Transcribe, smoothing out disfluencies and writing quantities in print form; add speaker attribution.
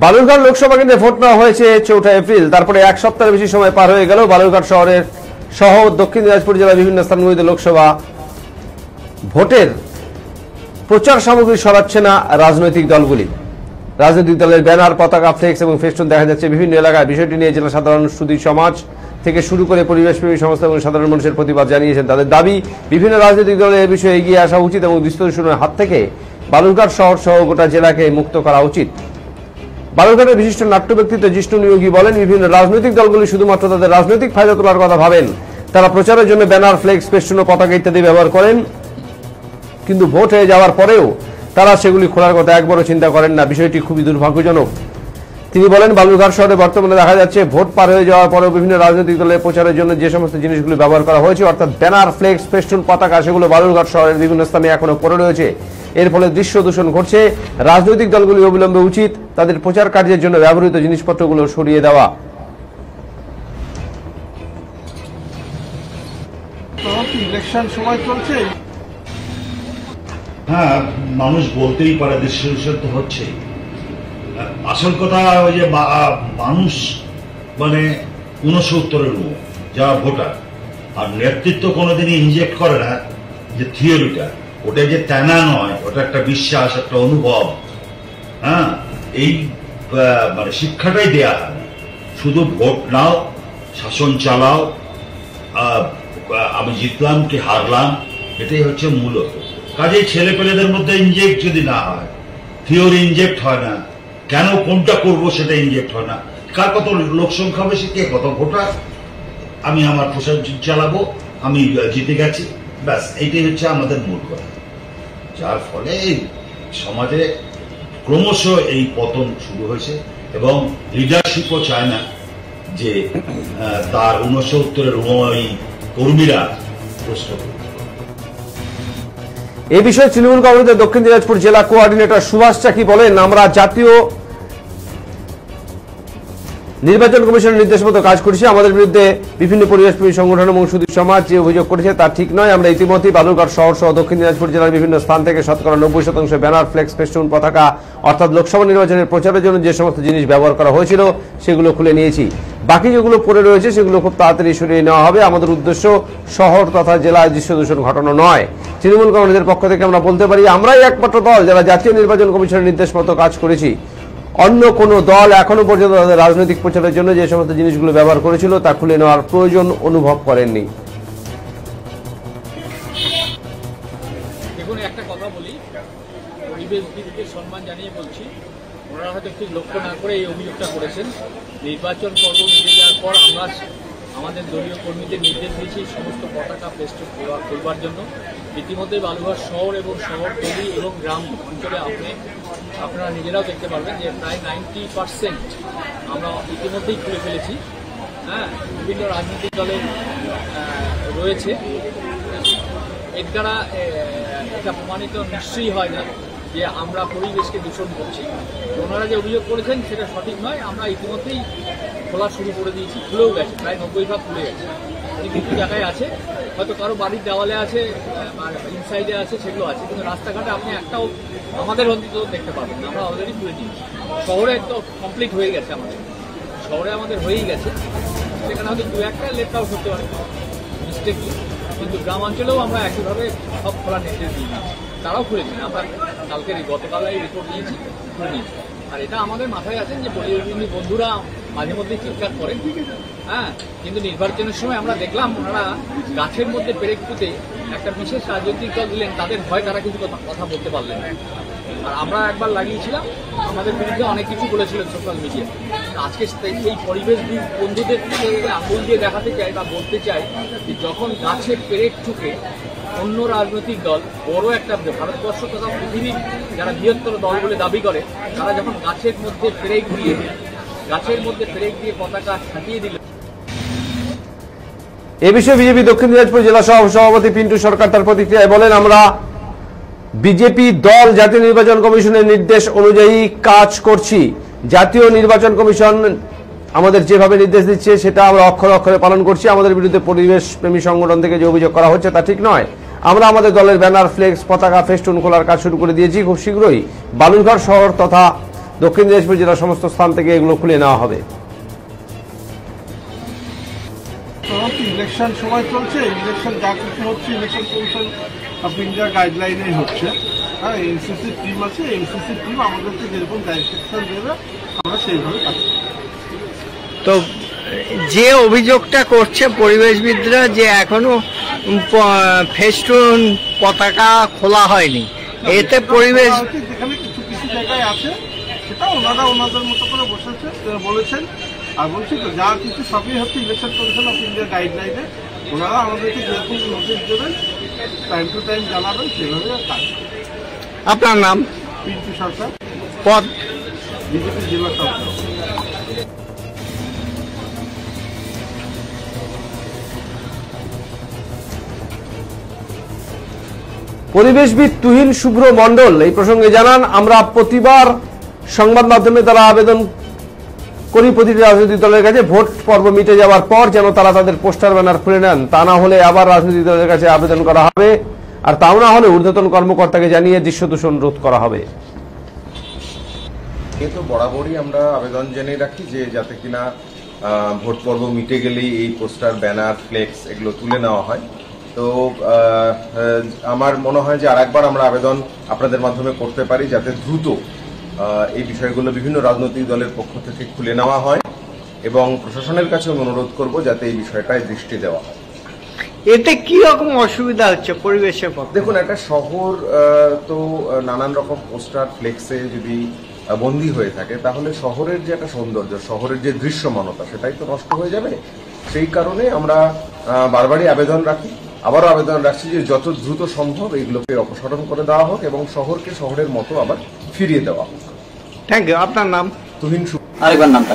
Speaker 1: বালুরঘাট লোকসভা কেন্দ্রে ভোট নেওয়া হয়েছে ৪ঠা এপ্রিল। তারপরে এক সপ্তাহের বেশি সময় পার হয়ে গেল। বালুরঘাট শহরের সহ দক্ষিণ দিনাজপুর জেলার বিভিন্ন স্থানগুলিতে লোকসভা ভোটের প্রচার সামগ্রী সরাচ্ছে না রাজনৈতিক দলগুলি। রাজনৈতিক দলের ব্যানার, পতাকা, ফ্লেক্স এবং ফেস্টুন দেখা যাচ্ছে বিভিন্ন এলাকায়। বিষয়টি নিয়ে জেলা সাধারণ সুধী সমাজ থেকে শুরু করে পরিবেশপ্রেমী সংস্থা এবং সাধারণ মানুষের প্রতিবাদ জানিয়েছেন। তাদের দাবি, বিভিন্ন রাজনৈতিক দলের এ বিষয়ে এগিয়ে আসা উচিত এবং দৃশ্যদূষণের হাত থেকে বালুরঘাট শহর সহ গোটা জেলাকে মুক্ত করা উচিত। বালুরঘাটের বিশিষ্ট নাট্য ব্যক্তিত্ব জিষ্ণু নিয়োগী বলেন, বিভিন্ন রাজনৈতিক দলগুলি শুধুমাত্র তাদের রাজনৈতিক ফায়দা তোলার কথা ভাবেন। তারা প্রচারের জন্য ব্যানার, ফ্লেক্স, ফেস্টুন ও পতাকা ইত্যাদি ব্যবহার করেন, কিন্তু ভোট হয়ে যাওয়ার পরেও তারা সেগুলি খোলার কথা একবারও চিন্তা করেন না। বিষয়টি খুবই দুর্ভাগ্যজনক। তিনি বলেন, বালুরঘাট শহরে বর্তমানে দেখা যাচ্ছে ভোট পার হয়ে যাওয়ার পরেও বিভিন্ন রাজনৈতিক দলের প্রচারের জন্য যে সমস্ত জিনিসগুলি ব্যবহার করা হয়েছে, অর্থাৎ ব্যানার, ফ্লেক্স, ফেস্টুন, পতাকা, সেগুলো বালুরঘাট শহরের বিভিন্ন স্থানে এখনো পড়ে রয়েছে। এর ফলে দৃশ্য দূষণ ঘটছে। রাজনৈতিক দলগুলি অবিলম্বে উচিত তাদের প্রচার কার্যের জন্য ব্যবহৃত জিনিসপত্রগুলো সরিয়ে দেওয়া।
Speaker 2: ইলেকশন সময় চলছে,
Speaker 3: হ্যাঁ, মানুষ বলতেই পারে দৃশ্য দূষণ তো হচ্ছে। আসল কথা ওই যে মানুষ মানে 69-এর যারা ভোটার, আর নেতৃত্ব কোনোদিনই ইনজেক্ট করে না যে থিওরিটা, ওটা যে টানা নয়, ওটা একটা বিশ্বাস, একটা অনুভব। হ্যাঁ, এই মানে শিক্ষাটাই দেয়া হয় না। শুধু ভোট নাও, শাসন চালাও, আমি জিতলাম কি হারলাম, এটাই হচ্ছে মূলত। কাজেই ছেলে পেলেদের মধ্যে ইনজেক্ট যদি না হয়, থিওরি ইনজেক্ট হয় না, কেন কোনটা করব সেটা ইনজেক্ট হয় না, কার কত লোক সংখ্যা বেশি, কে কত ভোটার, আমি আমার প্রচার চালাবো, আমি জিতে গেছি, ব্যাস এইটাই হচ্ছে আমাদের মূল কথা। যার ফলে সমাজে ক্রমশ এই পতন শুরু হয়েছে এবং লিডারশিপও চায় না যে তার 69-এর কর্মীরা প্রশ্ন করবে।
Speaker 1: এই বিষয়ে তৃণমূল কংগ্রেসের দক্ষিণ দিনাজপুর জেলা কোঅর্ডিনেটর সুভাষ চাকি বলেন, আমরা জাতীয় নির্বাচন কমিশনের নির্দেশ মতো কাজ করছি। আমাদের বিরুদ্ধে বিভিন্ন পরিবেশপ্রেমী সংগঠন এবং সুধী সমাজ যে অভিযোগ করেছে তা ঠিক নয়। আমরা ইতিমধ্যেই বালুরঘাট শহর সহ দক্ষিণ দিনাজপুর জেলার বিভিন্ন স্থান থেকে শতকরা 90% ব্যানার, ফ্লেক্স, ফেস্টুন, পতাকা অর্থাৎ লোকসভা নির্বাচনের প্রচারের জন্য যে সমস্ত জিনিস ব্যবহার করা হয়েছিল সেগুলো খুলে নিয়েছি। বাকি যেগুলো পড়ে রয়েছে সেগুলো খুব তাড়াতাড়ি সরিয়ে নেওয়া হবে। আমাদের উদ্দেশ্য শহর তথা জেলায় দৃশ্য দূষণ ঘটানো নয়। তৃণমূল কংগ্রেসের পক্ষ থেকে আমরা বলতে পারি, আমরাই একমাত্র দল যারা জাতীয় নির্বাচন কমিশনের নির্দেশ মতো কাজ করেছি। অন্য কোন দল এখনো পর্যন্ত তাদের রাজনৈতিক প্রচারের জন্য যে সমস্ত জিনিসগুলো ব্যবহার করেছিল তা খুলে নেওয়ার প্রয়োজন অনুভব করেননি।
Speaker 4: দেখুন, একটা কথা বলি, পরিবেশবিদকে সম্মান জানিয়ে বলছি, ওনারা হয়তো ঠিক লক্ষ্য না করে এই অভিযোগটা করেছেন। নির্বাচন পর্ব মিটে যাওয়ার পর আমরা আমাদের দলীয় কর্মীদের নির্দেশ দিয়েছি সমস্ত পতাকা ফেস্টুন করবার জন্য। ইতিমধ্যে বালুরঘাট শহর এবং শহরতলি এবং গ্রাম অঞ্চলে আপনারা নিজেরাও দেখতে পারবেন যে প্রায় 90% আমরা ইতিমধ্যেই খুলে ফেলেছি। হ্যাঁ, বিভিন্ন রাজনৈতিক দলের রয়েছে। এর দ্বারা এটা প্রমাণিত নিশ্চয়ই হয় না যে আমরা পরিবেশকে দূষণ করছি। ওনারা যে অভিযোগ করেছেন সেটা সঠিক নয়। আমরা ইতিমধ্যেই খোলা শুরু করে দিয়েছি, খুলেও গেছে, প্রায় 90% খুলে গেছে। কিছু জায়গায় আছে, হয়তো কারো বাড়ির দেওয়ালে আছে, ইনসাইডে আছে, সেগুলো আছে, কিন্তু রাস্তাঘাটে আপনি একটাও আমাদের অন্তত দেখতে পাবেন না। আমরা অলরেডি খুলে দিয়েছি। শহরে তো কমপ্লিট হয়ে গেছে, শহরে আমাদের হয়েই গেছে। সেখানে হয়তো দু একটা লেট আউট হতে পারে মিস্টেকলি, কিন্তু গ্রামাঞ্চলেও আমরা একইভাবে সব খোলা নির্দেশ দিই, তারাও খুলেছেন। আমরা গতকাল এই রিপোর্ট নিয়েছি, খুলে নিয়েছি। আর এটা আমাদের মাথায় আছেন যে পরিবেশপ্রেমী বন্ধুরা মাঝে মধ্যে চিৎকার করেন। হ্যাঁ, কিন্তু নির্বাচনের সময় আমরা দেখলাম ওনারা গাছের মধ্যে পেরেক পুঁতে একটা বিশেষ রাজনৈতিক দল দিলেন, তাদের ভয় তারা কিছু কথা বলতে পারলেন না। আর আমরা একবার লাগিয়েছিলাম, আমাদের বিরুদ্ধে অনেক কিছু বলেছিলেন সোশ্যাল মিডিয়া। আজকে এই পরিবেশ বন্ধুদের আঙুল দিয়ে দেখাতে চাই বা বলতে চাই যে যখন গাছে পেরেক ঠুকে অন্য রাজনৈতিক দল, বড় একটা ভারতবর্ষ তথা পৃথিবীর যারা বৃহত্তর দল বলে দাবি করে, তারা যখন গাছের মধ্যে পেরেক দিয়ে পতাকা ছাপিয়ে দিল।
Speaker 1: এ বিষয়ে বিজেপি দক্ষিণ দিনাজপুর জেলা সভাপতি পিন্টু সরকার তার প্রতিক্রিয়ায় বলেন, আমরা বিজেপি দল জাতীয় নির্বাচন কমিশনের নির্দেশ অনুযায়ী কাজ করছি। জাতীয় নির্বাচন কমিশন আমাদের যেভাবে নির্দেশ দিচ্ছে সেটা আমরা অক্ষরে অক্ষরে পালন করছি। আমাদের বিরুদ্ধে পরিবেশ প্রেমী সংগঠন থেকে যে অভিযোগ করা হচ্ছে তা ঠিক নয়। আমরা আমাদের দলের ব্যানার, ফ্লেক্স, পতাকা, ফেস্টুন খোলার কাজ শুরু করে দিয়েছি। খুব শীঘ্রই বালুরঘাট শহর তথা দক্ষিণ দিনাজপুর জেলার সমস্ত স্থান থেকে এগুলো খুলে নেওয়া হবে।
Speaker 2: তখন তো ইলেকশন সময় চলছে, ইলেকশন যা কিছু হচ্ছে ইলেকশন কমিশন অফ ইন্ডিয়া গাইডলাইনেই হচ্ছে। হ্যাঁ, এনসিসির টিম আছে, এনসিসির টিম আমাদেরকে যেরকম ডাইরেকশন দেবে আমরা সেইভাবে কাজ করব।
Speaker 5: তো যে অভিযোগটা করছে পরিবেশবিদরা যে এখনো ফেস্টুন পতাকা খোলা হয়নি, এতে পরিবেশ
Speaker 2: যেখানে কিছু কিছু জায়গায় আছে সেটা ওনারা ওনাদের মতো করে বলেছেন। আর বলছি তো যা কিছু সবই হচ্ছে ইলেকশন কমিশন অফ ইন্ডিয়া গাইডলাইনে। ওনারা আমাদেরকে যেরকম নোটিশ দেবেন, টাইম টু টাইম জানাবেন, সেভাবে কাজ করবেন।
Speaker 5: আপনার নাম,
Speaker 2: পিন্টু সরকার,
Speaker 5: পদ?
Speaker 2: বিজেপি জেলা সরকার।
Speaker 1: পরিবেশবিদ তুহিন শুভ্র মণ্ডল এই প্রসঙ্গে জানান, আমরা প্রতিবার সংবাদ মাধ্যমে তারা আবেদন করি প্রতিটি রাজনৈতিক দলের কাছে ভোট পর্ব মিটে যাওয়ার পর যেন তারা তাদের পোস্টার ব্যানার খুলে নেন, তা না হলে আবার রাজনৈতিক দলের কাছে আবেদন করা হবে, আর তাও না হলে ঊর্ধ্বতন কর্মকর্তাকে জানিয়ে দৃশ্য দূষণ রোধ করা হবে।
Speaker 6: কিন্তু বরাবরই আমরা আবেদন জানিয়ে রাখি যে যাতে কিনা ভোট পর্ব মিটে গেলেই এই পোস্টার, ব্যানার, ফ্লেক্স এগুলো তুলে নেওয়া হয়। তো আমার মনে হয় যে আরেকবার আমরা আবেদন আপনাদের মাধ্যমে করতে পারি যাতে দ্রুত এই বিষয়গুলো বিভিন্ন রাজনৈতিক দলের পক্ষ থেকে খুলে নেওয়া হয়, এবং প্রশাসনের কাছে অনুরোধ করব যাতে এই বিষয়টায় দৃষ্টি দেওয়া হয়।
Speaker 5: এতে কি রকম অসুবিধা হচ্ছে পরিবেশের পক্ষে?
Speaker 6: দেখুন, একটা শহর তো নানান রকম পোস্টার, ফ্লেক্সে যদি বন্দী হয়ে থাকে তাহলে শহরের যে একটা সৌন্দর্য, শহরের যে দৃশ্যমানতা, সেটাই তো নষ্ট হয়ে যাবে। সেই কারণে আমরা বারবারই আবেদন রাখি, আবারও আবেদন রাখছি যে যত দ্রুত সম্ভব এইগুলোকে অপসারণ করে দেওয়া হোক এবং শহরকে শহরের মতো আবার ফিরিয়ে দেওয়া হোক।
Speaker 5: Thank you. আপনার নাম?
Speaker 6: তুহিন
Speaker 7: আরেকবার নামটা